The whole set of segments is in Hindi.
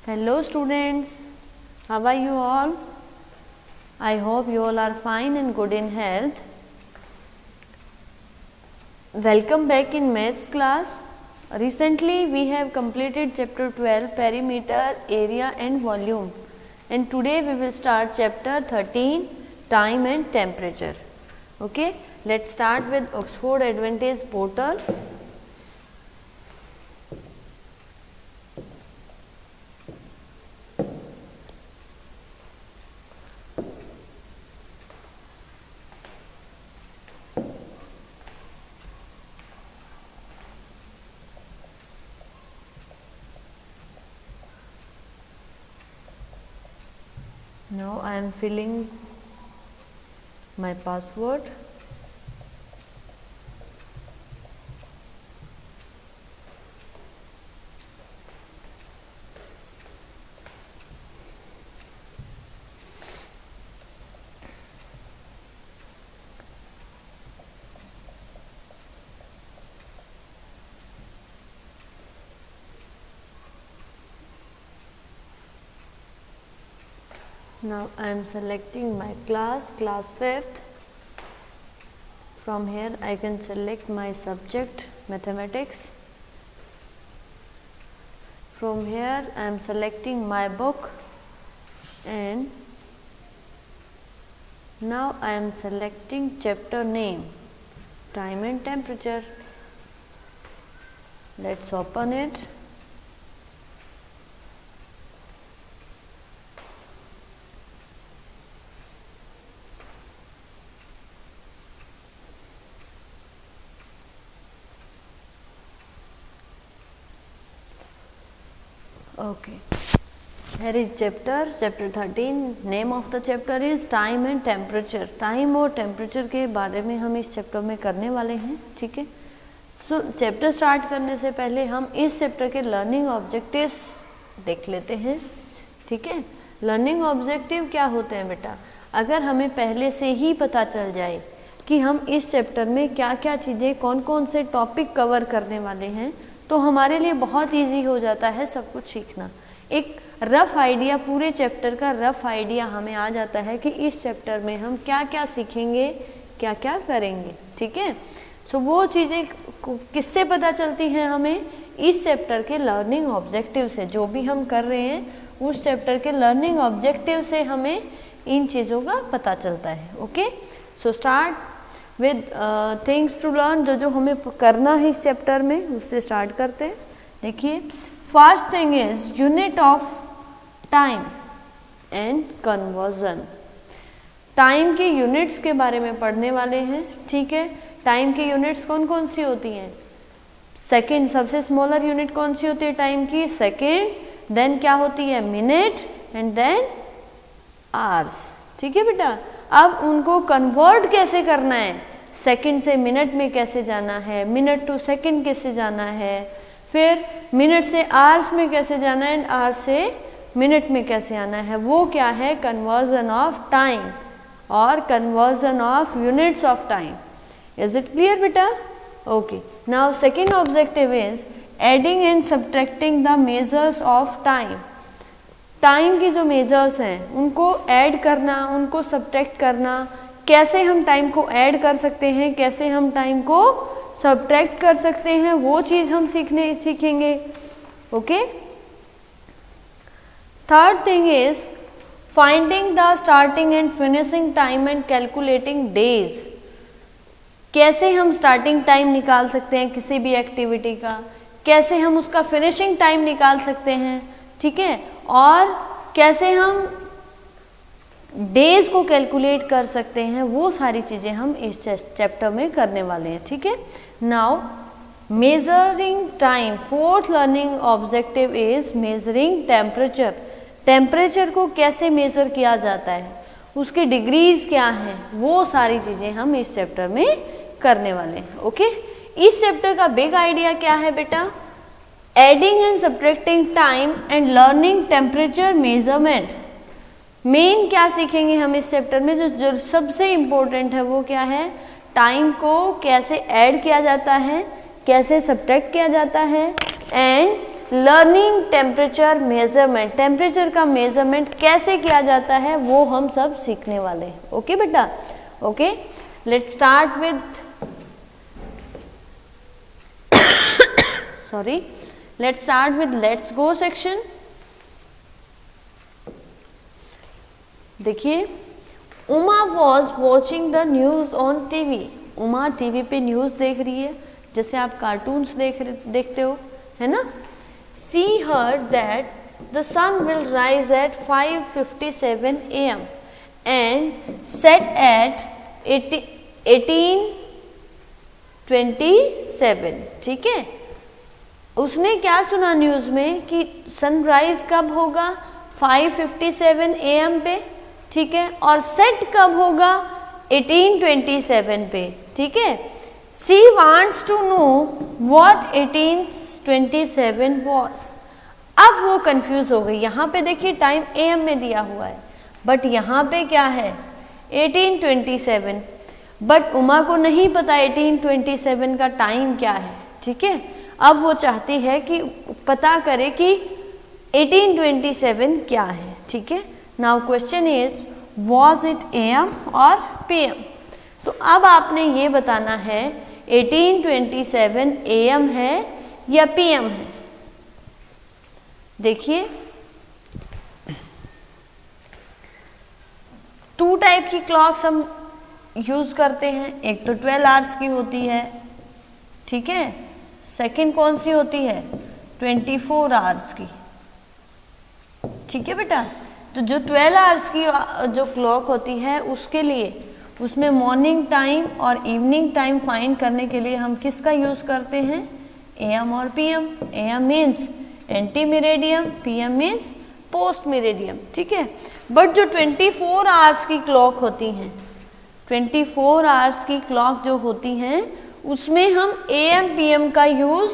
Hello students, how are you all? I hope you all are fine and good in health. Welcome back in maths class. Recently we have completed chapter 12 perimeter, area and volume, and today we will start chapter 13 time and temperature. Okay, let's start with Oxford Advantage portal. Now I am filling my password. Now I am selecting my class 5th. From here I can select my subject mathematics. From here I am selecting my book, and now I am selecting chapter name, time and temperature. Let's open it. Okay, here is chapter 13. Name of the chapter is time and temperature. Time और टेम्परेचर के बारे में हम इस चैप्टर में करने वाले हैं. ठीक है, सो चैप्टर स्टार्ट करने से पहले हम इस चैप्टर के लर्निंग ऑब्जेक्टिव्स देख लेते हैं. ठीक है, लर्निंग ऑब्जेक्टिव क्या होते हैं बेटा? अगर हमें पहले से ही पता चल जाए कि हम इस चैप्टर में क्या क्या चीज़ें, कौन कौन से टॉपिक कवर करने वाले हैं, तो हमारे लिए बहुत इजी हो जाता है सब कुछ सीखना. एक रफ आइडिया, पूरे चैप्टर का रफ आइडिया हमें आ जाता है कि इस चैप्टर में हम क्या क्या सीखेंगे, क्या क्या करेंगे. ठीक है, सो वो चीज़ें किससे पता चलती हैं हमें? इस चैप्टर के लर्निंग ऑब्जेक्टिव से. जो भी हम कर रहे हैं उस चैप्टर के लर्निंग ऑब्जेक्टिव से हमें इन चीज़ों का पता चलता है. Okay, so start with things to learn. जो जो हमें करना है इस चैप्टर में उससे स्टार्ट करते हैं. देखिए, first thing is unit of time and conversion. Time के यूनिट्स के बारे में पढ़ने वाले हैं. ठीक है, टाइम की यूनिट्स कौन कौन सी होती हैं? सेकेंड, सबसे स्मॉलर यूनिट कौन सी होती है टाइम की? सेकेंड. देन क्या होती है? Minute, and then hours. ठीक है बेटा, अब उनको कन्वर्ट कैसे करना है? सेकंड से मिनट में कैसे जाना है, मिनट टू सेकंड कैसे जाना है, फिर मिनट से आवर्स में कैसे जाना है, एंड आवर्स से मिनट में कैसे आना है, वो क्या है? कन्वर्जन ऑफ टाइम और conversion of units of time. Is it clear बेटा? Okay, now second objective is adding and subtracting the measures of time. Time की जो मेजर्स हैं उनको ऐड करना, उनको सब्ट्रैक्ट करना. कैसे हम टाइम को ऐड कर सकते हैं, कैसे हम टाइम को सब्ट्रैक्ट कर सकते हैं, वो चीज़ हम सीखेंगे. Okay, third thing is finding the starting and finishing time and calculating days. कैसे हम स्टार्टिंग टाइम निकाल सकते हैं किसी भी एक्टिविटी का, कैसे हम उसका फिनिशिंग टाइम निकाल सकते हैं. ठीक है, और कैसे हम डेज को कैलकुलेट कर सकते हैं, वो सारी चीज़ें हम इस चैप्टर में करने वाले हैं. ठीक है, now measuring time. Fourth learning objective is measuring temperature. Temperature को कैसे मेजर किया जाता है, उसके डिग्रीज क्या हैं, वो सारी चीज़ें हम इस चैप्टर में करने वाले हैं. ओके, इस चैप्टर का बिग आइडिया क्या है बेटा? Adding and subtracting time and learning temperature measurement. Main क्या सीखेंगे हम इस चैप्टर में? जो सबसे इम्पोर्टेंट है वो क्या है? टाइम को कैसे ऐड किया जाता है, कैसे सब्ट्रैक्ट किया जाता है, and learning temperature measurement, temperature का मेजरमेंट कैसे किया जाता है वो हम सब सीखने वाले हैं। ओके बेटा, okay, let's start with sorry, let's start with let's go section. देखिए, Uma was watching the news on TV, Uma TV पे न्यूज देख रही है, जैसे आप कार्टून्स देखते हो, है ना। She heard that the sun will rise at 5:57 AM and set at 18:27, ठीक है। उसने क्या सुना न्यूज में कि सनराइज कब होगा, 5:57 AM पे, ठीक है, और सेट कब होगा, 18:27 पे, ठीक है। She wants to know what 18:27 was. अब वो कंफ्यूज हो गई। यहाँ पे देखिए टाइम AM में दिया हुआ है, बट यहाँ पे क्या है 18:27, बट उमा को नहीं पता 18:27 का टाइम क्या है, ठीक है। अब वो चाहती है कि पता करे कि 18:27 क्या है, ठीक है। Now question is was it AM और PM। तो अब आपने ये बताना है 18:27 AM है या PM है। देखिए, 2 टाइप की क्लॉक्स हम यूज करते हैं, एक तो 12 आवर्स की होती है, ठीक है, सेकंड कौन सी होती है 24 आवर्स की, ठीक है बेटा। तो जो 12 आवर्स की जो क्लॉक होती है उसके लिए उसमें मॉर्निंग टाइम और इवनिंग टाइम फाइंड करने के लिए हम किसका यूज करते हैं, AM और PM। AM means anti meridiem, PM means post meridiem, ठीक है। बट जो 24 आवर्स की क्लॉक होती हैं, 24 आवर्स की क्लॉक जो होती हैं उसमें हम AM PM का यूज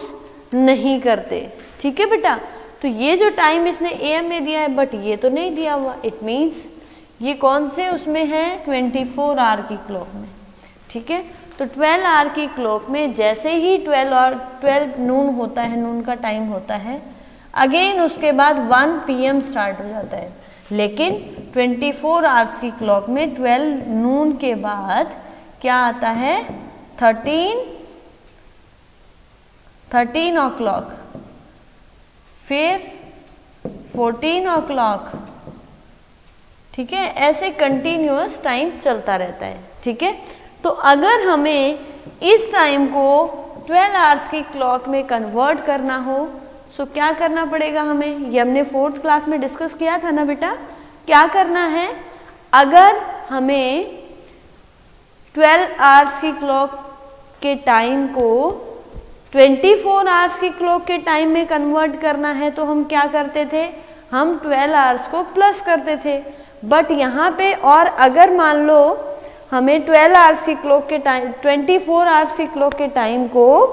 नहीं करते, ठीक है बेटा। तो ये जो टाइम इसने AM में दिया है बट ये तो नहीं दिया हुआ, इट मीन्स ये कौन से उसमें है 24 आवर की क्लॉक में, ठीक है। तो 12 आवर की क्लॉक में जैसे ही 12 नून होता है, नून का टाइम होता है, अगेन उसके बाद 1 PM स्टार्ट हो जाता है। लेकिन 24 आवर्स की क्लॉक में 12 नून के बाद क्या आता है 13 o'clock, फिर 14 o'clock, ठीक है। ऐसे कंटिन्यूअस टाइम चलता रहता है, ठीक है। तो अगर हमें इस टाइम को 12 आवर्स की क्लॉक में कन्वर्ट करना हो तो क्या करना पड़ेगा हमें, ये हमने 4th क्लास में डिस्कस किया था ना बेटा। क्या करना है, अगर हमें 12 आवर्स की क्लॉक के टाइम को 24 आवर्स की क्लॉक के टाइम में कन्वर्ट करना है तो हम क्या करते थे, हम 12 आवर्स को प्लस करते थे। बट यहाँ पे और अगर मान लो हमें 12 आवर्स की क्लॉक के टाइम 24 आवर्स की क्लॉक के टाइम को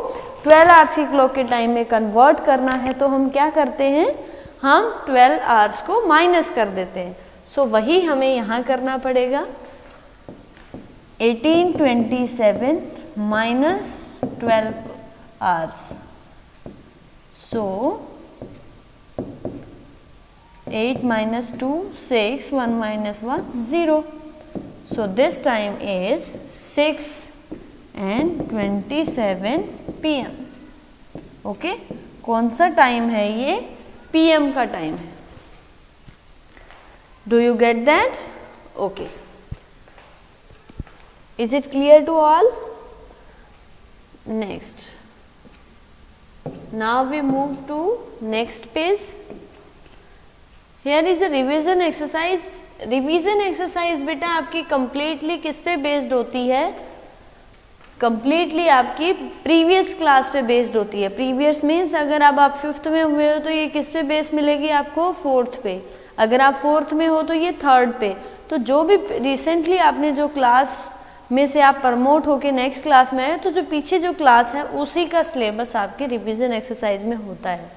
12 आवर्स की क्लॉक के टाइम में कन्वर्ट करना है तो हम क्या करते हैं, हम 12 आवर्स को माइनस कर देते हैं। सो वही हमें यहाँ करना पड़ेगा, 18:27 minus 12 hours. So 8 minus 2 6, 1 minus 1 0. So this time is 6:27 PM. Okay, कौन सा टाइम है ये, PM का टाइम है। Do you get that? Okay, is it clear to all? Next, now we move to next page. Here is a revision exercise. Revision exercise बेटा आपकी कंप्लीटली किस पे बेस्ड होती है, कंप्लीटली आपकी प्रीवियस क्लास पे बेस्ड होती है। प्रीवियस मीन्स अगर अब आप 5th में हुए हो तो ये किस पे बेस मिलेगी आपको, 4th पे। अगर आप 4th में हो तो ये 3rd पे। तो जो भी रिसेंटली आपने जो क्लास में से आप प्रमोट होके नेक्स्ट क्लास में आए तो जो पीछे जो क्लास है उसी का सिलेबस आपके रिवीजन एक्सरसाइज में होता है,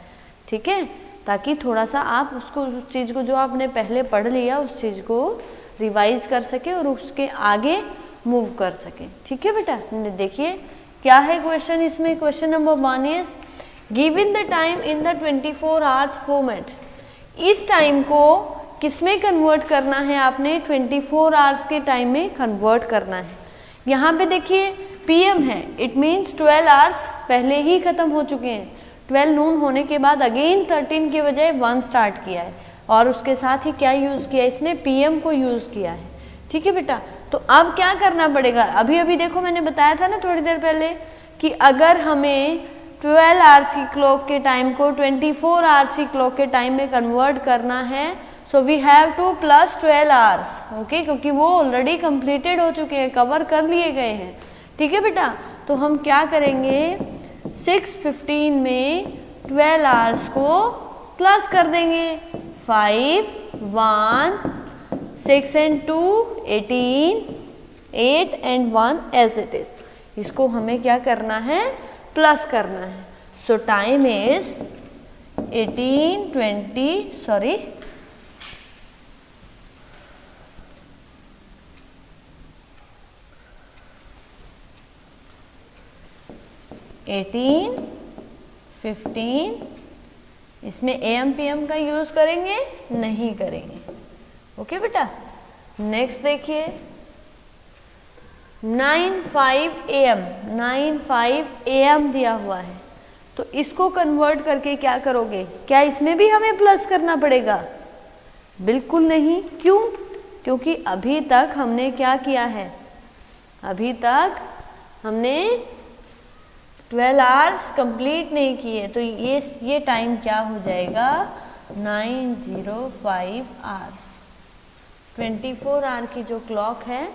ठीक है, ताकि थोड़ा सा आप उसको उस चीज़ को जो आपने पहले पढ़ लिया उस चीज़ को रिवाइज कर सके और उसके आगे मूव कर सके, ठीक है बेटा। देखिए क्या है क्वेश्चन इसमें, question number 1 is given the time in the 24 hours format. इस टाइम को किस में कन्वर्ट करना है, आपने 24 आवर्स के टाइम में कन्वर्ट करना है। यहाँ पे देखिए पीएम है, इट मीन्स 12 आवर्स पहले ही खत्म हो चुके हैं। 12 नून होने के बाद अगेन 13 के बजाय 1 स्टार्ट किया है और उसके साथ ही क्या यूज़ किया, इसने पीएम को यूज़ किया है। ठीक है बेटा, तो अब क्या करना पड़ेगा, अभी अभी देखो मैंने बताया था ना थोड़ी देर पहले कि अगर हमें 12 आवर्स की क्लॉक के टाइम को 24 आवर्स की क्लॉक के टाइम में कन्वर्ट करना है, so we have to plus 12 hours, okay, क्योंकि वो ऑलरेडी कंप्लीटेड हो चुके हैं, कवर कर लिए गए हैं। ठीक है बेटा, तो हम क्या करेंगे, 6:15 में 12 आवर्स को प्लस कर देंगे, 5, 1, 6 and 2, 18, 8 and 1 as it is। इसको हमें क्या करना है, प्लस करना है। सो टाइम इज 18, 15, इसमें AM PM का यूज करेंगे नहीं करेंगे। ओके बेटा, नेक्स्ट देखिए 9:05 AM दिया हुआ है, तो इसको कन्वर्ट करके क्या करोगे, क्या इसमें भी हमें प्लस करना पड़ेगा? बिल्कुल नहीं। क्यों? क्योंकि अभी तक हमने क्या किया है, अभी तक हमने 12 आवर्स कंप्लीट नहीं किए, तो ये टाइम क्या हो जाएगा, 9:05 आवर्स। 24 आवर की जो क्लॉक है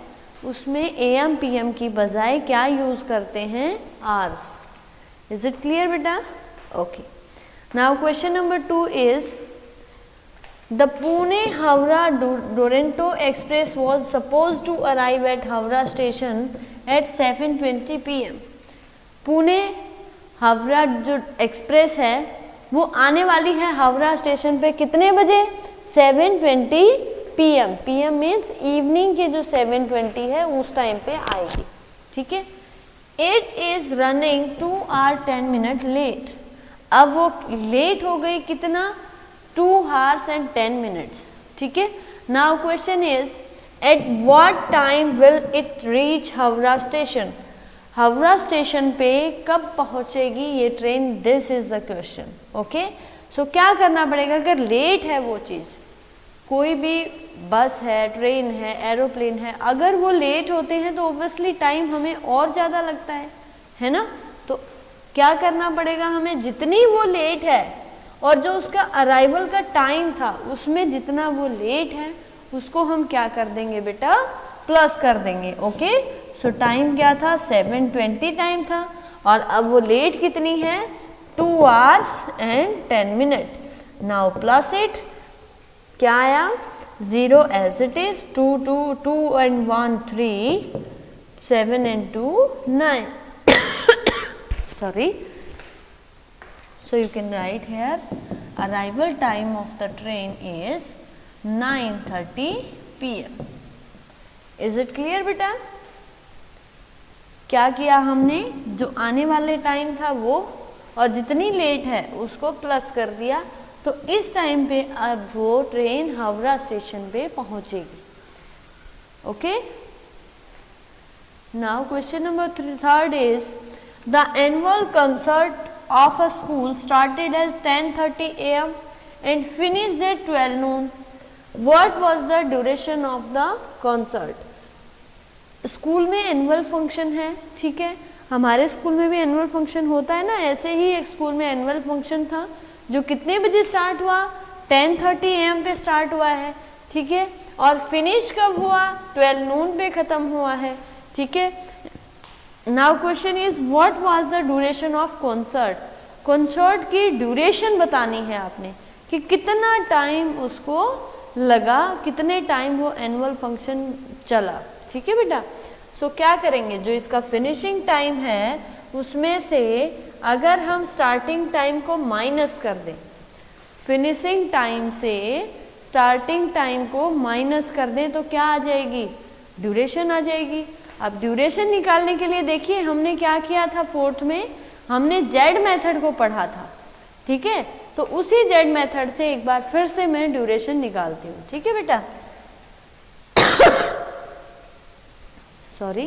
उसमें AM PM की बजाय क्या यूज करते हैं, आवर्स। इज इट क्लियर बेटा? Okay, now question number 2 is the Pune Howrah Duronto express was suppose to arrive at Howrah station at 7:20 PM। Pune Howrah जो एक्सप्रेस है वो आने वाली है हावड़ा स्टेशन पे कितने बजे, 7:20 PM। PM मीन्स इवनिंग के जो 7:20 है उस टाइम पे आएगी। ठीक है, it is running 2 hours 10 minutes late. अब वो लेट हो गई कितना, 2 hours and 10 minutes। ठीक है, now question is at what time will it reach Howrah station. Howrah station पे कब पहुंचेगी ये ट्रेन, this is the question. Okay, so क्या करना पड़ेगा, अगर लेट है वो चीज़, कोई भी बस है, ट्रेन है, एरोप्लेन है, अगर वो लेट होते हैं तो ऑब्वियसली टाइम हमें और ज़्यादा लगता है ना। तो क्या करना पड़ेगा हमें, जितनी वो लेट है और जो उसका अराइवल का टाइम था उसमें जितना वो लेट है उसको हम क्या कर देंगे बेटा, प्लस कर देंगे। ओके, सो टाइम क्या था, 7:20 टाइम था और अब वो लेट कितनी है, 2 hours and 10 minutes। Now plus it, क्या आया, 0 as it is, 2 and 1 3, 7 and 2 9 sorry, so you can write here arrival time of the train is 9:30 PM। Is it clear बेटा? क्या किया हमने, जो आने वाले टाइम था वो और जितनी लेट है उसको प्लस कर दिया, तो इस टाइम पे अब वो ट्रेन हावड़ा स्टेशन पे पहुंचेगी। Okay, now question number 3 is the annual concert of a school started as 10:30 AM and finished at 12 noon। What was the duration of the concert. School में एनुअल फंक्शन है, ठीक है, हमारे स्कूल में भी एनुअल फंक्शन होता है ना, ऐसे ही एक स्कूल में एनुअल फंक्शन था जो कितने बजे स्टार्ट हुआ, 10:30 AM पे स्टार्ट हुआ है। ठीक है, और फिनिश कब हुआ, 12 noon पे खत्म हुआ है। ठीक है, now question is what was the duration of concert. Concert की ड्यूरेशन बतानी है आपने कि कितना टाइम उसको लगा, कितने टाइम वो एनुअल फंक्शन चला। ठीक है बेटा, सो क्या करेंगे, जो इसका फिनिशिंग टाइम है उसमें से अगर हम स्टार्टिंग टाइम को माइनस कर दें, फिनिशिंग टाइम से स्टार्टिंग टाइम को माइनस कर दें, तो क्या आ जाएगी, ड्यूरेशन आ जाएगी। अब ड्यूरेशन निकालने के लिए देखिए हमने क्या किया था, 4th में हमने जेड मेथड को पढ़ा था। ठीक है, तो उसी जेड मेथड से एक बार फिर से मैं ड्यूरेशन निकालती हूँ। ठीक है बेटा, सॉरी,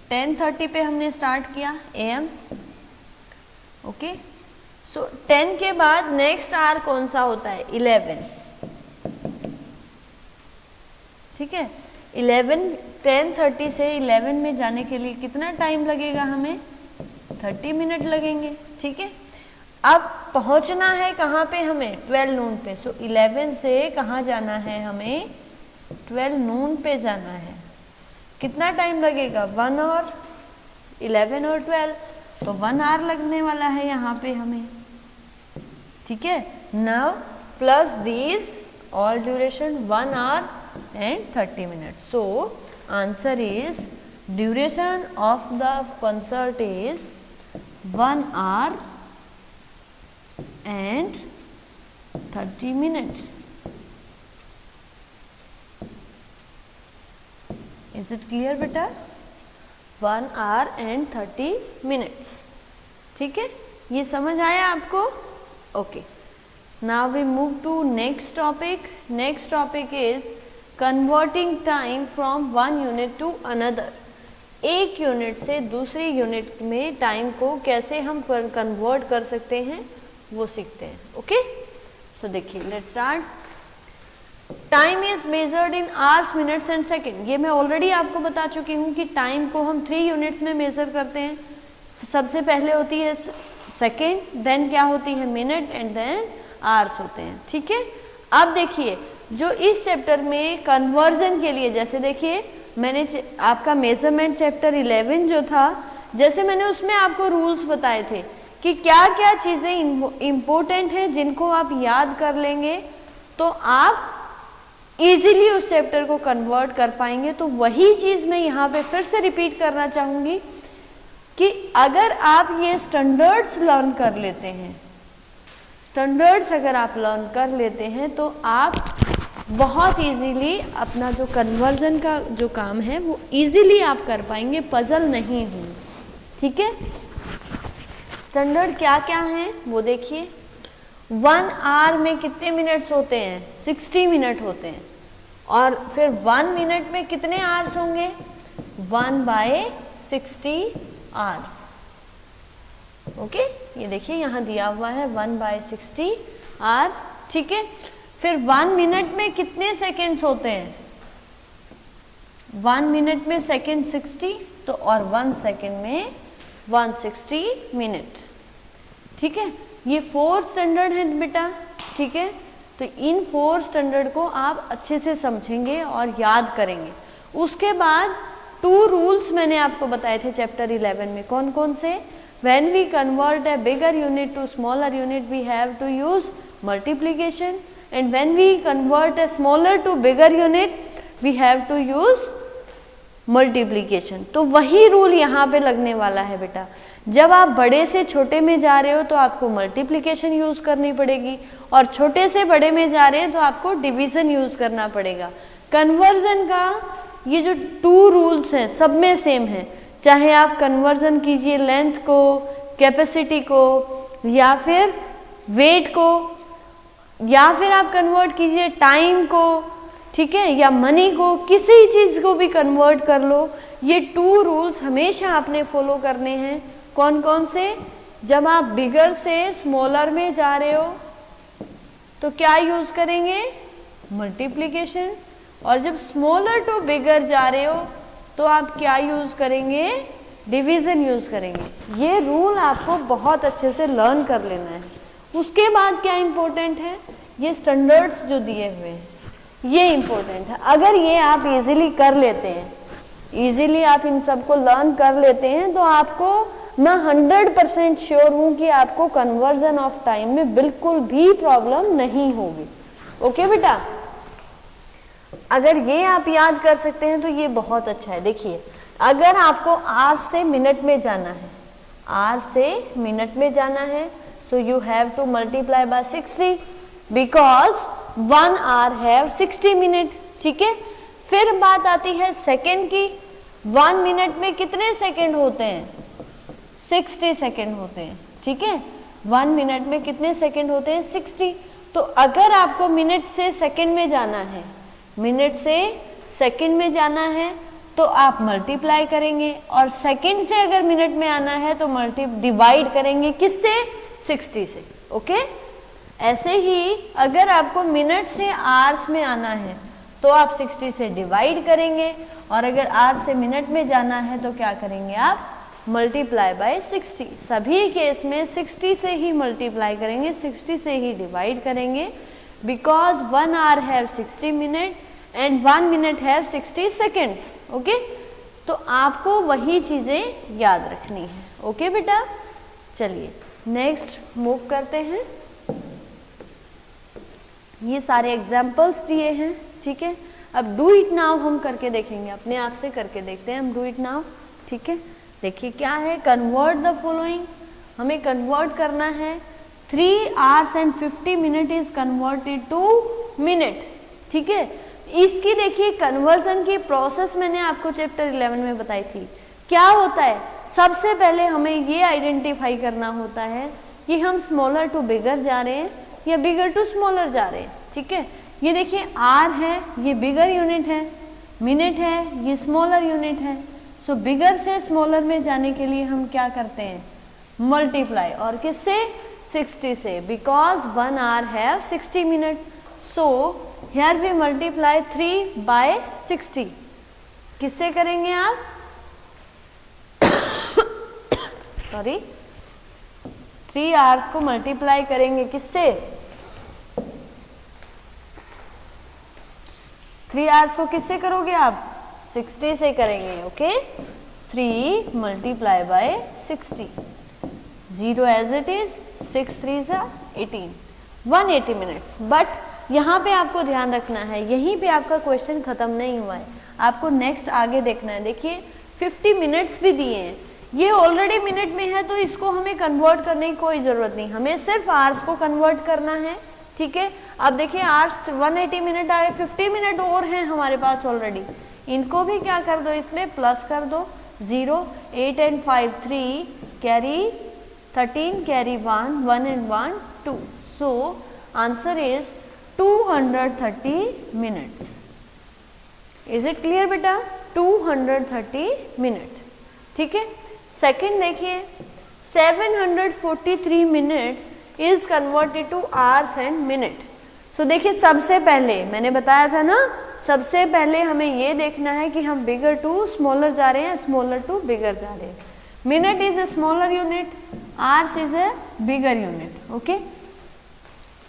टेन 30 पे हमने स्टार्ट किया AM। ओके, सो 10 के बाद नेक्स्ट आर कौन सा होता है? 11। ठीक है, 11 10:30 से 11 में जाने के लिए कितना टाइम लगेगा? हमें 30 मिनट लगेंगे। ठीक है, अब पहुंचना है कहाँ पे हमें? 12 नून पे। सो 11 से कहाँ जाना है हमें? 12 नून पे जाना है। कितना टाइम लगेगा? 1 और 11 और 12, तो 1 आवर लगने वाला है यहाँ पे हमें। ठीक है, now plus these all duration 1 our and 30 minute. So answer is duration of the concert is 1 our and 30 minutes. Is it clear बेटा? 1 आवर एंड 30 मिनट्स। ठीक है, ये समझ आया आपको? Okay, now we move to next topic. Next topic is converting time from one unit to another. एक यूनिट से दूसरी यूनिट में टाइम को कैसे हम कन्वर्ट कर सकते हैं वो सीखते हैं। ओके, सो देखिए, let's start. Time is measured in hours, minutes and second. ये मैं ऑलरेडी आपको बता चुकी हूँ कि टाइम को हम 3 यूनिट्स में मेजर करते हैं। सबसे पहले होती है सेकेंड, देन क्या होती है? मिनट, एंड देन आवर्स होते हैं। ठीक है, अब देखिए, जो इस चैप्टर में कन्वर्जन के लिए, जैसे देखिए मैंने आपका मेजरमेंट चैप्टर 11 जो था, जैसे मैंने उसमें आपको रूल्स बताए थे कि क्या क्या चीज़ें इम्पोर्टेंट हैं जिनको आप याद कर लेंगे तो आप इजीली उस चैप्टर को कन्वर्ट कर पाएंगे। तो वही चीज़ मैं यहाँ पे फिर से रिपीट करना चाहूँगी कि अगर आप ये स्टैंडर्ड्स लर्न कर लेते हैं, स्टैंडर्ड्स अगर आप लर्न कर लेते हैं तो आप बहुत इजीली अपना जो कन्वर्जन का जो काम है वो इजीली आप कर पाएंगे, पजल नहीं होंगे। ठीक है, स्टैंडर्ड क्या क्या हैं वो देखिए। 1 आवर में कितने मिनट्स होते हैं? 60 मिनट होते हैं। और फिर 1 मिनट में कितने आवर्स होंगे? 1/60 आवर्स। ओके, ये देखिए यहाँ दिया हुआ है 1/60 आवर। ठीक है, फिर 1 मिनट में कितने सेकेंड्स होते हैं? 1 मिनट में सेकेंड 60, तो और 1 सेकेंड में 160 मिनट। ठीक है, ये 4 स्टैंडर्ड है बेटा। ठीक है, तो इन 4 स्टैंडर्ड को आप अच्छे से समझेंगे और याद करेंगे। उसके बाद 2 रूल्स मैंने आपको बताए थे चैप्टर 11 में। कौन कौन से? When we convert a bigger unit to smaller unit we have to use multiplication, and when we convert a smaller to bigger unit we have to use multiplication. तो वही रूल यहाँ पे लगने वाला है बेटा। जब आप बड़े से छोटे में जा रहे हो तो आपको मल्टीप्लिकेशन यूज करनी पड़ेगी, और छोटे से बड़े में जा रहे हैं तो आपको डिवीजन यूज करना पड़ेगा। कन्वर्जन का ये जो 2 रूल्स हैं सब में सेम है, चाहे आप कन्वर्जन कीजिए लेंथ को, कैपेसिटी को, या फिर वेट को, या फिर आप कन्वर्ट कीजिए टाइम को, ठीक है, या मनी को, किसी चीज को भी कन्वर्ट कर लो। ये 2 रूल्स हमेशा आपने फॉलो करने हैं। कौन कौन से? जब आप बिगर से स्मॉलर में जा रहे हो तो क्या यूज करेंगे? मल्टीप्लिकेशन। और जब स्मॉलर टू बिगर जा रहे हो तो आप क्या यूज करेंगे? डिवीजन यूज करेंगे। ये रूल आपको बहुत अच्छे से लर्न कर लेना है। उसके बाद क्या इंपॉर्टेंट है? ये स्टैंडर्ड्स जो दिए हुए हैं ये इंपॉर्टेंट है। अगर ये आप इजीली कर लेते हैं, इजीली आप इन सबको लर्न कर लेते हैं, तो आपको मैं 100% श्योर हूं कि आपको कन्वर्जन ऑफ टाइम में बिल्कुल भी प्रॉब्लम नहीं होगी। ओके बेटा, अगर ये आप याद कर सकते हैं तो ये बहुत अच्छा है। देखिए, अगर आपको आवर से मिनट में जाना है, आवर से मिनट में जाना है, so you have to multiply by 60 because 1 hour have 60 minute. ठीक है, फिर बात आती है सेकेंड की। 1 मिनट में कितने सेकंड होते हैं? 60 सेकंड होते हैं, ठीक है। 1 मिनट में कितने सेकंड होते हैं? 60। तो अगर आपको मिनट से सेकंड में जाना है, मिनट से सेकंड में जाना है तो आप मल्टीप्लाई करेंगे, और सेकंड से अगर मिनट में आना है तो डिवाइड करेंगे किससे? 60 से। ओके, ऐसे ही अगर आपको मिनट से आवर्स में आना है तो आप 60 से डिवाइड करेंगे, और अगर आवर्स से मिनट में जाना है तो क्या करेंगे आप? Multiply by 60। सभी केस में 60 से ही मल्टीप्लाई करेंगे, 60 से ही डिवाइड करेंगे, because 1 hour have 60 minute and 1 minute have 60 seconds. Okay, तो आपको वही चीजें याद रखनी है। ओके बेटा, चलिए नेक्स्ट मूव करते हैं। ये सारे एग्जाम्पल्स दिए हैं, ठीक है। अब डू इट नाउ हम करके देखेंगे, अपने आप से करके देखते हैं हम डू इट नाउ, ठीक है। देखिए क्या है, कन्वर्ट द फॉलोइंग, हमें कन्वर्ट करना है। 3 hours and 50 minutes is converted to minute, ठीक है। इसकी देखिए कन्वर्जन की प्रोसेस मैंने आपको चैप्टर 11 में बताई थी। क्या होता है, सबसे पहले हमें ये आइडेंटिफाई करना होता है कि हम स्मॉलर टू बिगर जा रहे हैं या बिगर टू स्मॉलर जा रहे हैं, ठीक है। ये देखिए आर है, ये बिगर यूनिट है, मिनट है, ये स्मॉलर यूनिट है। सो बिगर से स्मॉलर में जाने के लिए हम क्या करते हैं? मल्टीप्लाई, और किससे? 60 से, because 1 hour have 60 minute. So here we multiply 3 by 60। किससे करेंगे आप? सॉरी, 3 hours को मल्टीप्लाई करेंगे किससे? 3 hours को किससे करोगे आप? 60 से करेंगे। Okay, 3 multiply by 60, 0 as it is, 6 3 18, 180 minutes. But यहाँ पे आपको ध्यान रखना है, यहीं पे आपका क्वेश्चन खत्म नहीं हुआ है, आपको नेक्स्ट आगे देखना है। देखिए 50 मिनट्स भी दिए हैं, ये ऑलरेडी मिनट में है तो इसको हमें कन्वर्ट करने की कोई ज़रूरत नहीं, हमें सिर्फ आवर्स को कन्वर्ट करना है, ठीक है। अब देखिए आवर्स 180 मिनट आए, 50 मिनट और हैं हमारे पास ऑलरेडी, इनको भी क्या कर दो, इसमें प्लस कर दो। 0 8 and 5 3 carry 13 carry 1 1 and 1 2। So answer is 230 minutes. Is it clear बेटा? 230 मिनट, ठीक है। सेकंड देखिए 743 minutes is converted to hours and minute. So देखिए सबसे पहले मैंने बताया था ना, सबसे पहले हमें ये देखना है कि हम बिगर टू स्मॉलर जा रहे हैं, स्मॉलर टू बिगर जा रहे हैं। Minute is a smaller unit, hours is a bigger unit. Okay,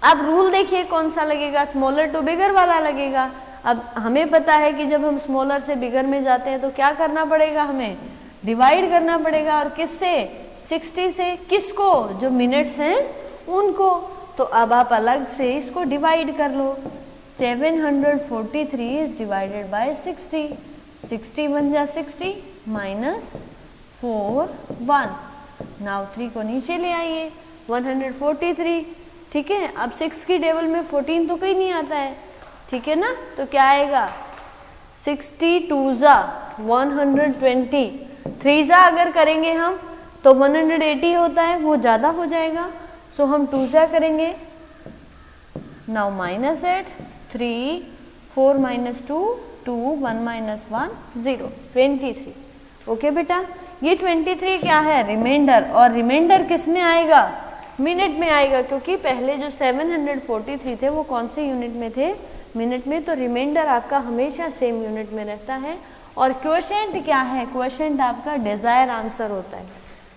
अब रूल देखिए कौन सा लगेगा, स्मॉलर टू बिगर वाला लगेगा। अब हमें पता है कि जब हम स्मॉलर से बिगर में जाते हैं तो क्या करना पड़ेगा, हमें डिवाइड करना पड़ेगा, और किससे? 60 से। किसको? जो मिनट्स हैं उनको। तो अब आप अलग से इसको डिवाइड कर लो। 743 इज डिवाइडेड बाय 60, 60 बन जा 60 माइनस 4 1। नाउ 3 को नीचे ले आइए, 143, ठीक है। अब 6 की टेबल में 14 तो कहीं नहीं आता है, ठीक है ना, तो क्या आएगा? 60 2 जा 120, 3 जा अगर करेंगे हम तो 180 होता है, वो ज़्यादा हो जाएगा। सो हम 2 जा करेंगे। Now minus 8 3 4 minus 2 2 1 minus 1 0 23। Okay बेटा, ये 23 क्या है? रिमाइंडर, और रिमाइंडर किस में आएगा? मिनट में आएगा, क्योंकि पहले जो 743 थे वो कौन से यूनिट में थे? मिनट में। तो रिमाइंडर आपका हमेशा सेम यूनिट में रहता है। और क्वोशिएंट क्या है? क्वोशिएंट आपका डिजायर आंसर होता है।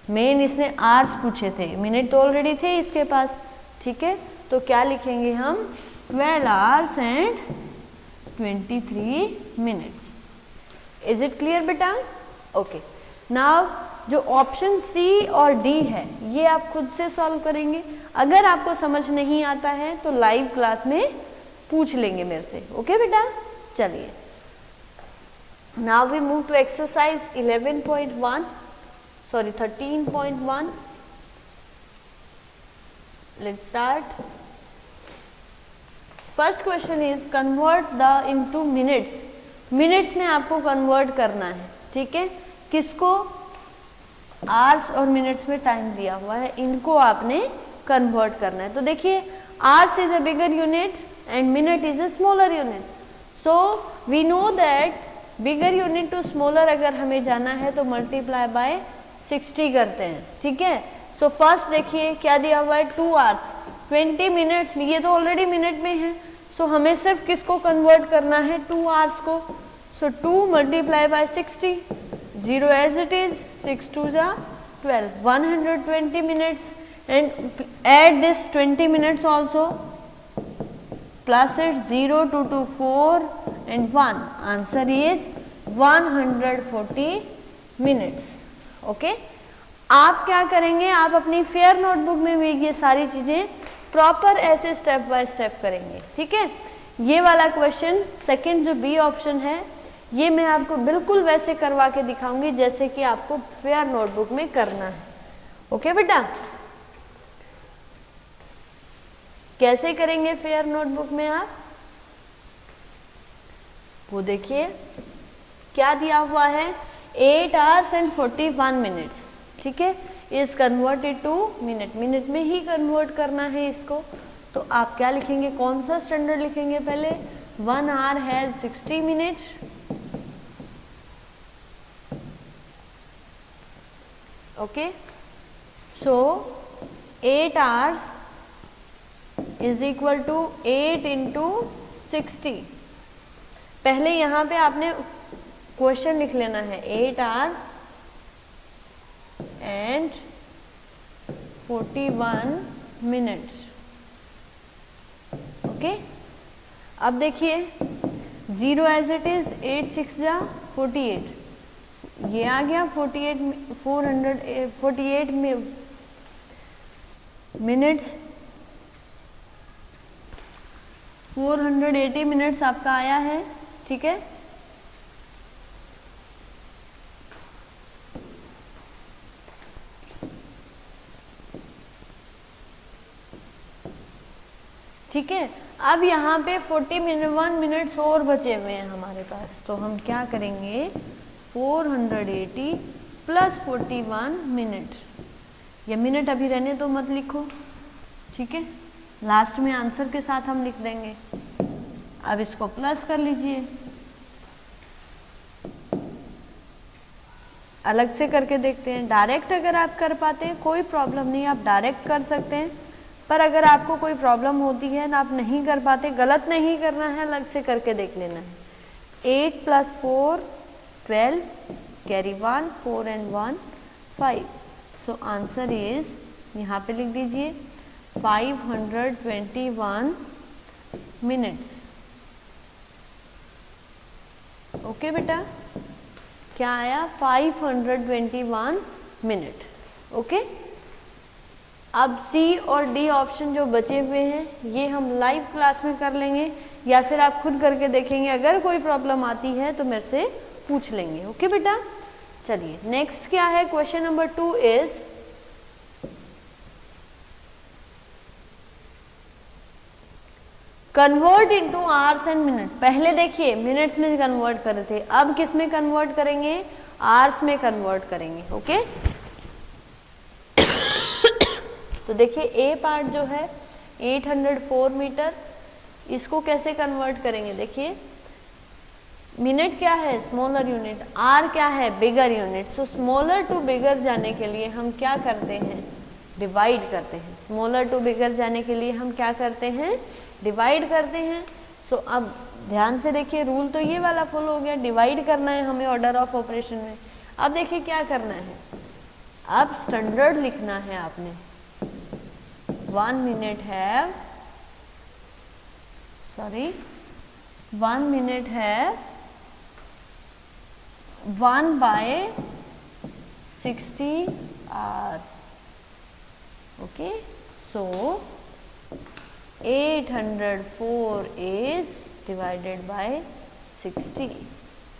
मेन इसने आवर्स पूछे थे, मिनट तो ऑलरेडी थे इसके पास, ठीक है। तो क्या लिखेंगे हम? 12 hours and 23 minutes। Is it clear बेटा? ओके, नाउ जो ऑप्शन सी और डी है ये आप खुद से सॉल्व करेंगे। अगर आपको समझ नहीं आता है तो लाइव क्लास में पूछ लेंगे मेरे से। ओके बेटा, चलिए now we move to exercise 11.1 sorry 13.1। Let's start. First question is convert the into minutes. Minutes में आपको कन्वर्ट करना है। ठीक है। किसको? आवर्स और मिनट्स में टाइम दिया हुआ है, इनको आपने कन्वर्ट करना है। तो देखिए hours is a bigger unit and minute is a smaller unit, so we know that bigger unit to smaller अगर हमें जाना है तो मल्टीप्लाई बाय 60 करते हैं, ठीक है। सो फर्स्ट देखिए क्या दिया हुआ है, 2 आवर्स 20 मिनट्स, ये तो ऑलरेडी मिनट में है, सो हमें सिर्फ किसको कन्वर्ट करना है, 2 आवर्स को। So 2 multiply by 60, 0 as it is, 6 2 जा 12, 120 minutes and add this 20 minutes also, plus it 0 2 2 4 and 1, answer is 140 minutes। Okay, आप क्या करेंगे, आप अपनी फेयर नोटबुक में भी ये सारी चीजें प्रॉपर ऐसे स्टेप बाय स्टेप करेंगे, ठीक है। ये वाला क्वेश्चन सेकंड जो बी ऑप्शन है ये मैं आपको बिल्कुल वैसे करवा के दिखाऊंगी जैसे कि आपको फेयर नोटबुक में करना है। ओके बेटा, कैसे करेंगे फेयर नोटबुक में आप, वो देखिए क्या दिया हुआ है, 8 hours and 41 minutes, ठीक है। Is converted to minute, minute में ही कन्वर्ट करना है इसको। तो आप क्या लिखेंगे, कौन सा स्टैंडर्ड लिखेंगे, पहले 1 hour has 60 minutes, okay. So 8 hours is equal to 8 into 60। पहले यहां पे आपने क्वेश्चन लिख लेना है, 8 hours and 41 minutes, ओके। अब देखिए 0 एज इट इज, 8 6 जा 48, ये आ गया 448 मिनट्स, 480 मिनट्स आपका आया है, ठीक है। ठीक है, अब यहाँ पे 41 मिनट्स और बचे हुए हैं हमारे पास, तो हम क्या करेंगे, 480 प्लस 41 मिनट, ये मिनट अभी रहने तो मत लिखो, ठीक है, लास्ट में आंसर के साथ हम लिख देंगे। अब इसको प्लस कर लीजिए, अलग से करके देखते हैं। डायरेक्ट अगर आप कर पाते हैं कोई प्रॉब्लम नहीं, आप डायरेक्ट कर सकते हैं, पर अगर आपको कोई प्रॉब्लम होती है ना, आप नहीं कर पाते, गलत नहीं करना है, अलग से करके देख लेना है। 8 + 4 12, carry 1, 4 and 1 5, so answer is, यहाँ पे लिख दीजिए 521 मिनट्स। ओके बेटा, क्या आया, 521 मिनट, ओके। अब सी और डी ऑप्शन जो बचे हुए हैं ये हम लाइव क्लास में कर लेंगे, या फिर आप खुद करके देखेंगे, अगर कोई प्रॉब्लम आती है तो मेरे से पूछ लेंगे। ओके बेटा, चलिए नेक्स्ट क्या है, question number 2 is, convert into hours and minute. पहले देखिए मिनट्स में कन्वर्ट कर रहे थे, अब किस में कन्वर्ट करेंगे, आवर्स में कन्वर्ट करेंगे, ओके। तो देखिए ए पार्ट जो है 804 मीटर, इसको कैसे कन्वर्ट करेंगे, देखिए मिनट क्या है, स्मॉलर यूनिट, आर क्या है, bigger unit. So smaller to bigger जाने के लिए हम क्या करते हैं, डिवाइड करते हैं। स्मॉलर टू बिगर जाने के लिए हम क्या करते हैं, डिवाइड करते हैं। सो अब ध्यान से देखिए, रूल तो ये वाला फॉलो हो गया, डिवाइड करना है हमें ऑर्डर ऑफ ऑपरेशन में। अब देखिए क्या करना है, अब स्टैंडर्ड लिखना है आपने, 1 मिनट है, सॉरी 1 मिनट है 1/60 hour, okay. So 804 is divided by 60,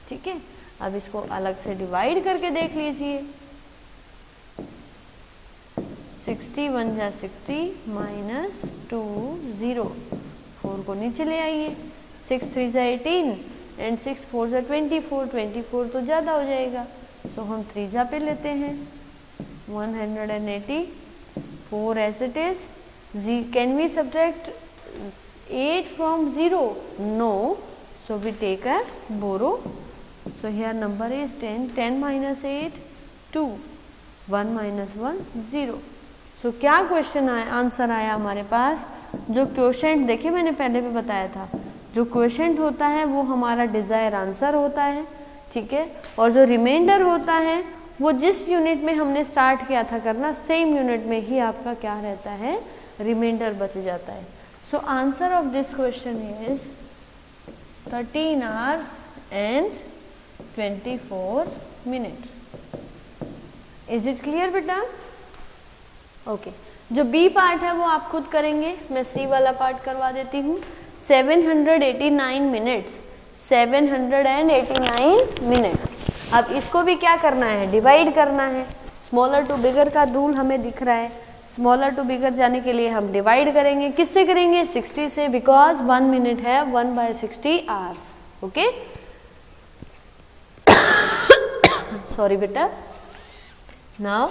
ठीक है। अब इसको अलग से डिवाइड करके देख लीजिए, 60 1 जा 60 -2 0, 4 को नीचे ले आइए, 6 3 जा 18 एंड 6 4 जा 24, 24 तो ज़्यादा हो जाएगा, सो हम 3 जा पे लेते हैं 184 as it is. Can we subtract 8 from 0? No, so we take a borrow. So here number is 10, 10 minus 8 2, 1 minus 1 0. So क्या क्वेश्चन आया, आंसर आया हमारे पास, जो क्वोशेंट देखिए मैंने पहले भी बताया था, जो क्वोशेंट होता है वो हमारा डिज़ायर आंसर होता है, ठीक है, और जो रिमाइंडर होता है वो जिस यूनिट में हमने स्टार्ट किया था करना, सेम यूनिट में ही आपका क्या रहता है, रिमाइंडर बच जाता है। So answer of this question is 13 hours and 24 minutes. Is it clear बेटा? ओके, जो बी पार्ट है वो आप खुद करेंगे, मैं सी वाला पार्ट करवा देती हूँ। 789 मिनट्स, 789 मिनट्स। अब इसको भी क्या करना है, डिवाइड करना है। स्मॉलर टू बिगर का रूल हमें दिख रहा है, स्मॉलर टू बिगर जाने के लिए हम डिवाइड करेंगे, किससे करेंगे, 60 से, बिकॉज 1 मिनट है 1/60 hours। ओके, सॉरी बेटा। नाउ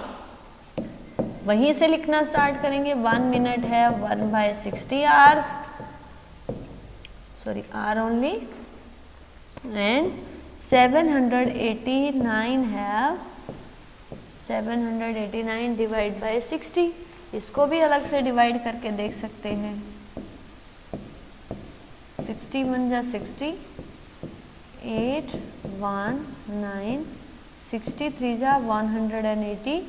वहीं से लिखना स्टार्ट करेंगे, 1 मिनट है 1/60 hours, sorry are only, and 789 है 789 डिवाइड बाय 60। इसको भी अलग से डिवाइड करके देख सकते हैं, 60 1 जा 60, 8 1 9, 63 जा 180,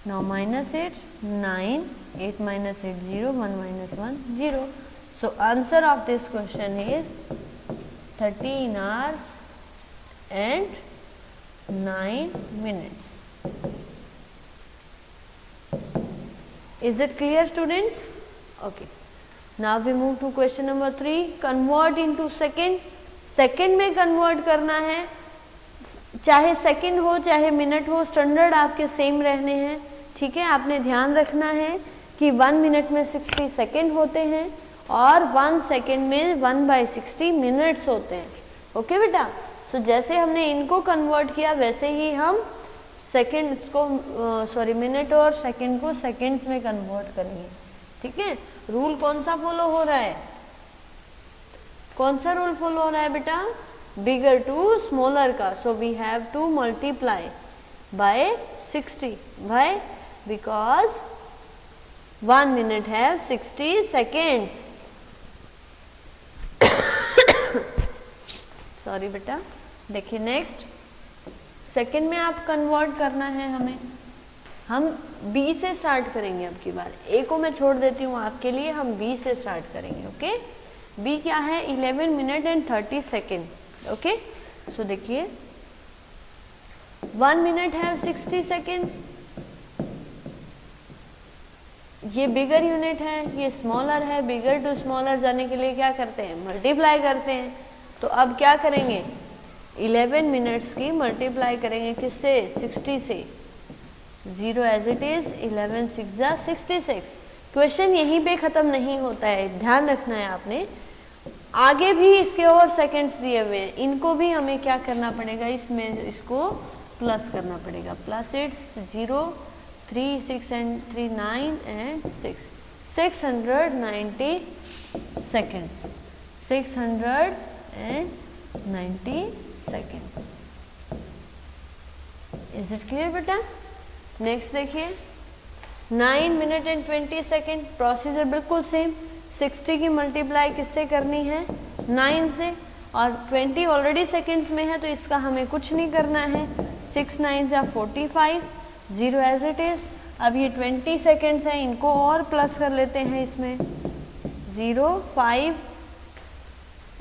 now minus 8 9, 8 minus 8 0, 1 minus 1 0. So answer of this question is 13 hours and 9 minutes. Is it clear students? Okay. Now we move to question number 3. Convert into second. Second में कन्वर्ट करना है, चाहे सेकेंड हो चाहे मिनट हो, स्टैंडर्ड आपके सेम रहने हैं, ठीक है। आपने ध्यान रखना है कि 1 मिनट में 60 सेकेंड होते हैं और 1 सेकेंड में 1/60 मिनट्स होते हैं। ओके बेटा, तो जैसे हमने इनको कन्वर्ट किया वैसे ही हम सेकेंड्स को मिनट और सेकेंड को सेकेंड्स में कन्वर्ट करेंगे, ठीक है। रूल कौन सा फॉलो हो रहा है, कौन सा रूल फॉलो हो रहा है बेटा, बिगर टू स्मॉलर का। So we have to multiply by 60, by because 1 minute have 60 seconds. Sorry बेटा, देखिए नेक्स्ट सेकेंड में आप कन्वर्ट करना है हमें, हम बी से स्टार्ट करेंगे अब की बार। ए को मैं छोड़ देती हूँ आपके लिए, हम बी से स्टार्ट करेंगे। ओके, बी क्या है, 11 मिनट एंड 30 सेकेंड। ओके, सो देखिए 1 मिनट है 60 सेकेंड, ये बिगर यूनिट है, ये स्मॉलर है। बिगर टू स्मॉलर जाने के लिए क्या करते हैं, मल्टीप्लाई करते हैं। तो अब क्या करेंगे, 11 मिनट्स की मल्टीप्लाई करेंगे किससे, 60 से। 0 एज इट इज, 11 6 जा 66। क्वेश्चन यहीं पे ख़त्म नहीं होता है, ध्यान रखना है आपने। आगे भी इसके और सेकंड्स दिए हुए हैं, इनको भी हमें क्या करना पड़ेगा, इसमें इसको प्लस करना पड़ेगा। Plus 8 0 3 6 and 3 9 and 6 690 seconds, 690 seconds. Is it clear बेटा? नेक्स्ट देखिए 9 मिनट एंड 20 सेकेंड। प्रोसीजर बिल्कुल सेम, 60 की मल्टीप्लाई किससे करनी है, 9 से, और 20 ऑलरेडी सेकेंड्स में है तो इसका हमें कुछ नहीं करना है। 6 9 जा 45, 0 एज इट इज। अब ये 20 सेकेंड्स हैं, इनको और प्लस कर लेते हैं इसमें। 0 5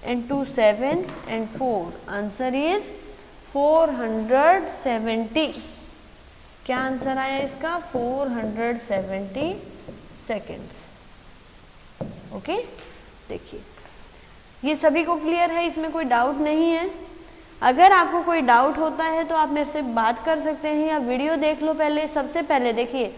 एंड 2 7 एंड 4, आंसर इज 470। क्या आंसर आया इसका, 470 सेकेंड्स। ओके, देखिए ये सभी को क्लियर है, इसमें कोई डाउट नहीं है। अगर आपको कोई डाउट होता है तो आप मेरे से बात कर सकते हैं या वीडियो देख लो पहले। सबसे पहले देखिए,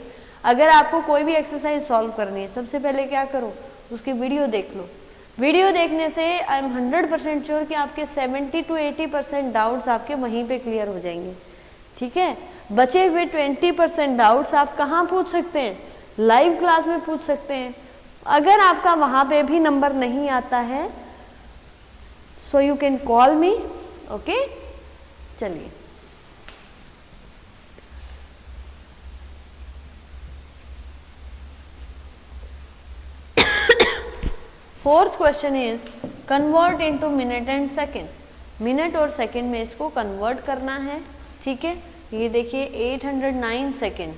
अगर आपको कोई भी एक्सरसाइज सॉल्व करनी है, सबसे पहले क्या करो, उसकी वीडियो देख लो। वीडियो देखने से आई एम 100% श्योर कि आपके 70 to 80% डाउट्स आपके वहीं पे क्लियर हो जाएंगे, ठीक है। बचे हुए 20% डाउट्स आप कहाँ पूछ सकते हैं, लाइव क्लास में पूछ सकते हैं। अगर आपका वहाँ पे भी नंबर नहीं आता है, so you can call me, okay. चलिए, fourth question is convert into minute and second. Minute और सेकेंड में इसको कन्वर्ट करना है, ठीक है। ये देखिए 809 सेकेंड,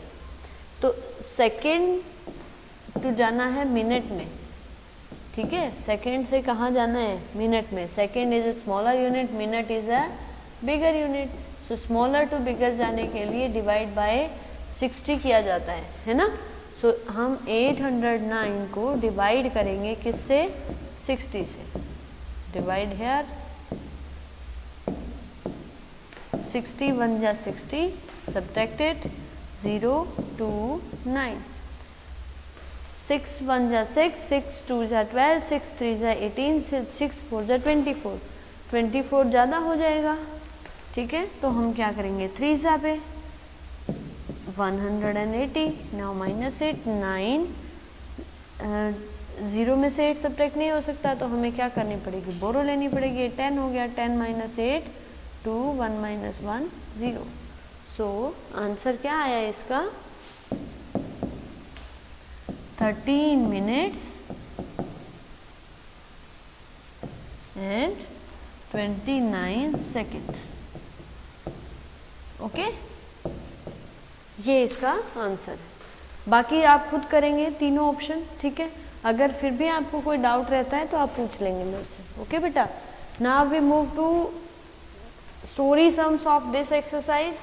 तो सेकेंड टू जाना है मिनट में, ठीक है। सेकेंड से कहाँ जाना है, मिनट में। Second is a smaller unit, minute is a bigger unit. So smaller to bigger जाने के लिए डिवाइड बाय 60 किया जाता है ना। सो हम 809 को डिवाइड करेंगे किससे, 60 से। डिवाइड हेयर 60 1 जा 60, सब्ट्रैक्टेड 0 2 9, 6 1 जा 6, 6 2 जा 12, 6 3 जा 18, 6 4 जा 24, 24 ज़्यादा हो जाएगा, ठीक है। तो हम क्या करेंगे, 3 जा पे 180, नाउ -8 9, 0 में से 8 सब्ट्रैक्ट नहीं हो सकता, तो हमें क्या करनी पड़ेगी, बोरो लेनी पड़ेगी। 10 हो गया, 10 - 8 2 1 - 1 0। सो आंसर क्या आया इसका, 13 मिनट्स एंड 29 सेकेंड, ओके। ये इसका आंसर है। बाकी आप खुद करेंगे तीनों ऑप्शन, ठीक है। अगर फिर भी आपको कोई डाउट रहता है तो आप पूछ लेंगे मेरे से, ओके बेटा। Now we move to story sums of this exercise,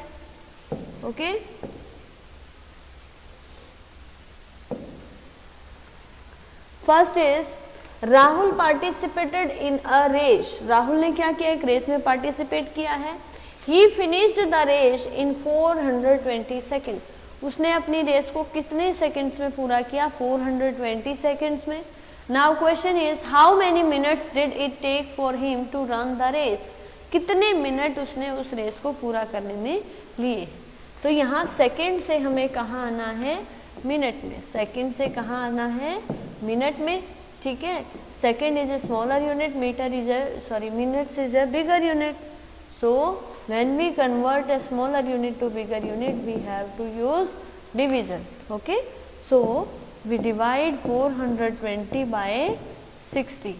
okay. First is Rahul participated in a race. Rahul ने क्या किया, एक रेस में पार्टिसिपेट किया है। He finished the race in 420 seconds. उसने अपनी रेस को कितने सेकंड्स में पूरा किया, 420 सेकंड्स में। Now question is how many minutes did it take for him to run the race? कितने मिनट उसने उस रेस को पूरा करने में लिए। तो यहाँ सेकंड से हमें कहाँ आना है, मिनट में। सेकंड से कहाँ आना है, मिनट में, ठीक है। Second is a smaller unit, minutes is a bigger unit. So when we convert a smaller unit to bigger unit, we have to use division, okay. So we divide 420 by 60.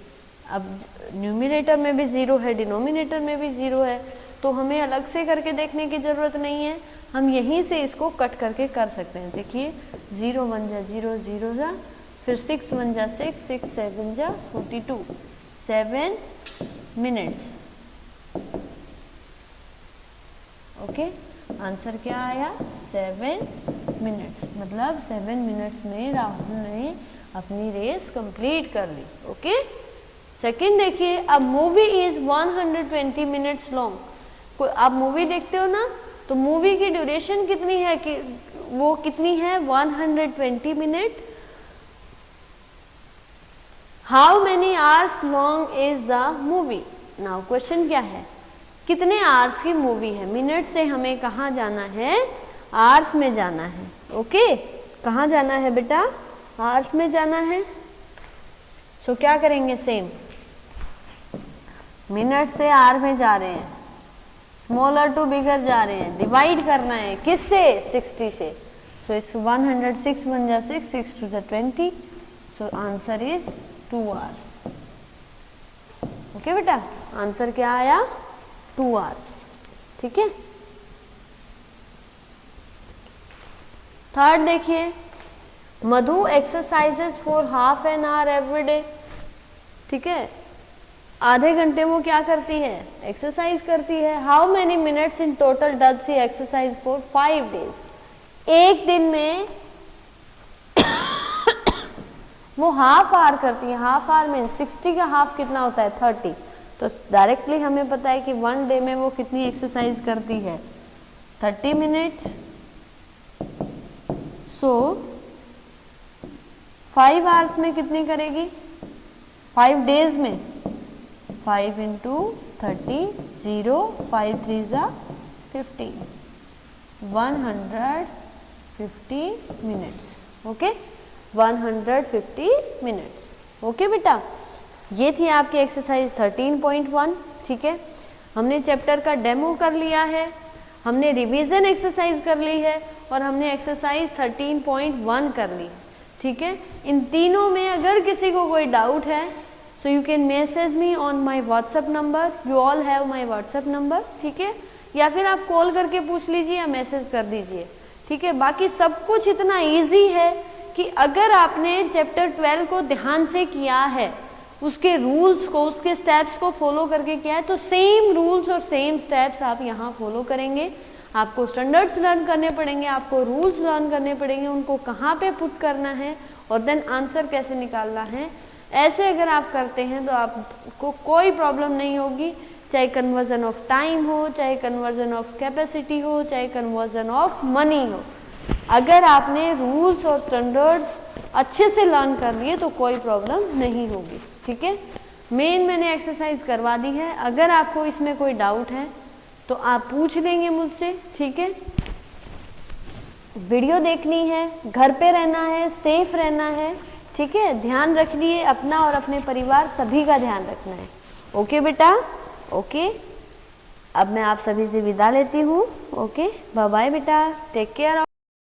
अब न्यूमिनेटर में भी 0 है, डिनोमिनेटर में भी 0 है, तो हमें अलग से करके देखने की ज़रूरत नहीं है, हम यहीं से इसको कट करके कर सकते हैं। देखिए 0 1 जा 0 0 जा, फिर 6 1 जा 6, 6 7 जा 42, 7 मिनट्स, ओके। आंसर क्या आया, 7 मिनट्स। मतलब 7 मिनट्स में राहुल ने अपनी रेस कंप्लीट कर ली, ओके। सेकंड देखिए, अब मूवी इज 120 मिनट्स लॉन्ग। कोई आप मूवी देखते हो ना, तो मूवी की ड्यूरेशन कितनी है, कि वो कितनी है, 120 minute. How many hours long is the movie. Now question क्या है, कितने आवर्स की मूवी है। मिनट से हमें कहाँ जाना है, आवर्स में जाना है, ओके। कहाँ जाना है बेटा, आवर्स में जाना है। सो क्या करेंगे, सेम मिनट से आवर में जा रहे हैं, स्मॉलर टू बिगर जा रहे हैं, डिवाइड करना है किससे, 60 से। सो इस 106 1 जा 6, 6 2 जा 20। So answer is 2 hours, okay बेटा। आंसर क्या आया, 2 आवर्स, ठीक है। थर्ड देखिए, Madhu exercises for half an hour every day, ठीक है। आधे घंटे वो क्या करती है, एक्सरसाइज करती है। How many minutes in total does she exercise for 5 days. एक दिन में वो हाफ आवर करती है। हाफ आवर में 60 का हाफ कितना होता है, 30। तो डायरेक्टली हमें पता है कि 1 डे में वो कितनी एक्सरसाइज करती है, 30 मिनट। सो 5 आवर्स में कितनी करेगी, 5 डेज में 5 इंटू 30 0 5 3 ज़ा 50 150 मिनट्स। Okay 150 minutes. ओके बेटा, ये थी आपकी एक्सरसाइज 13.1। ठीक है, हमने चैप्टर का डेमो कर लिया है, हमने रिवीजन एक्सरसाइज कर ली है और हमने एक्सरसाइज 13.1 कर ली। ठीक है, इन तीनों में अगर किसी को कोई डाउट है so you can message me on my WhatsApp number, you all have my WhatsApp number. ठीक है, या फिर आप कॉल करके पूछ लीजिए या मैसेज कर दीजिए। ठीक है, बाकी सब कुछ इतना ईजी है कि अगर आपने चैप्टर 12 को ध्यान से किया है, उसके रूल्स को, उसके स्टेप्स को फॉलो करके किया है, तो सेम रूल्स और सेम स्टेप्स आप यहाँ फॉलो करेंगे। आपको स्टैंडर्ड्स लर्न करने पड़ेंगे, आपको रूल्स लर्न करने पड़ेंगे, उनको कहाँ पे पुट करना है और देन आंसर कैसे निकालना है। ऐसे अगर आप करते हैं तो आपको कोई प्रॉब्लम नहीं होगी, चाहे कन्वर्जन ऑफ टाइम हो, चाहे कन्वर्जन ऑफ कैपेसिटी हो, चाहे कन्वर्जन ऑफ मनी हो। अगर आपने रूल्स और स्टैंडर्ड्स अच्छे से लर्न कर लिए तो कोई प्रॉब्लम नहीं होगी। ठीक है, मैंने एक्सरसाइज करवा दी है, अगर आपको इसमें कोई डाउट है तो आप पूछ लेंगे मुझसे। ठीक है, वीडियो देखनी है, घर पे रहना है, सेफ रहना है। ठीक है, ध्यान रखिए अपना और अपने परिवार सभी का ध्यान रखना है। ओके बेटा, ओके, अब मैं आप सभी से विदा लेती हूँ। ओके, बाय बाय बेटा, टेक केयर।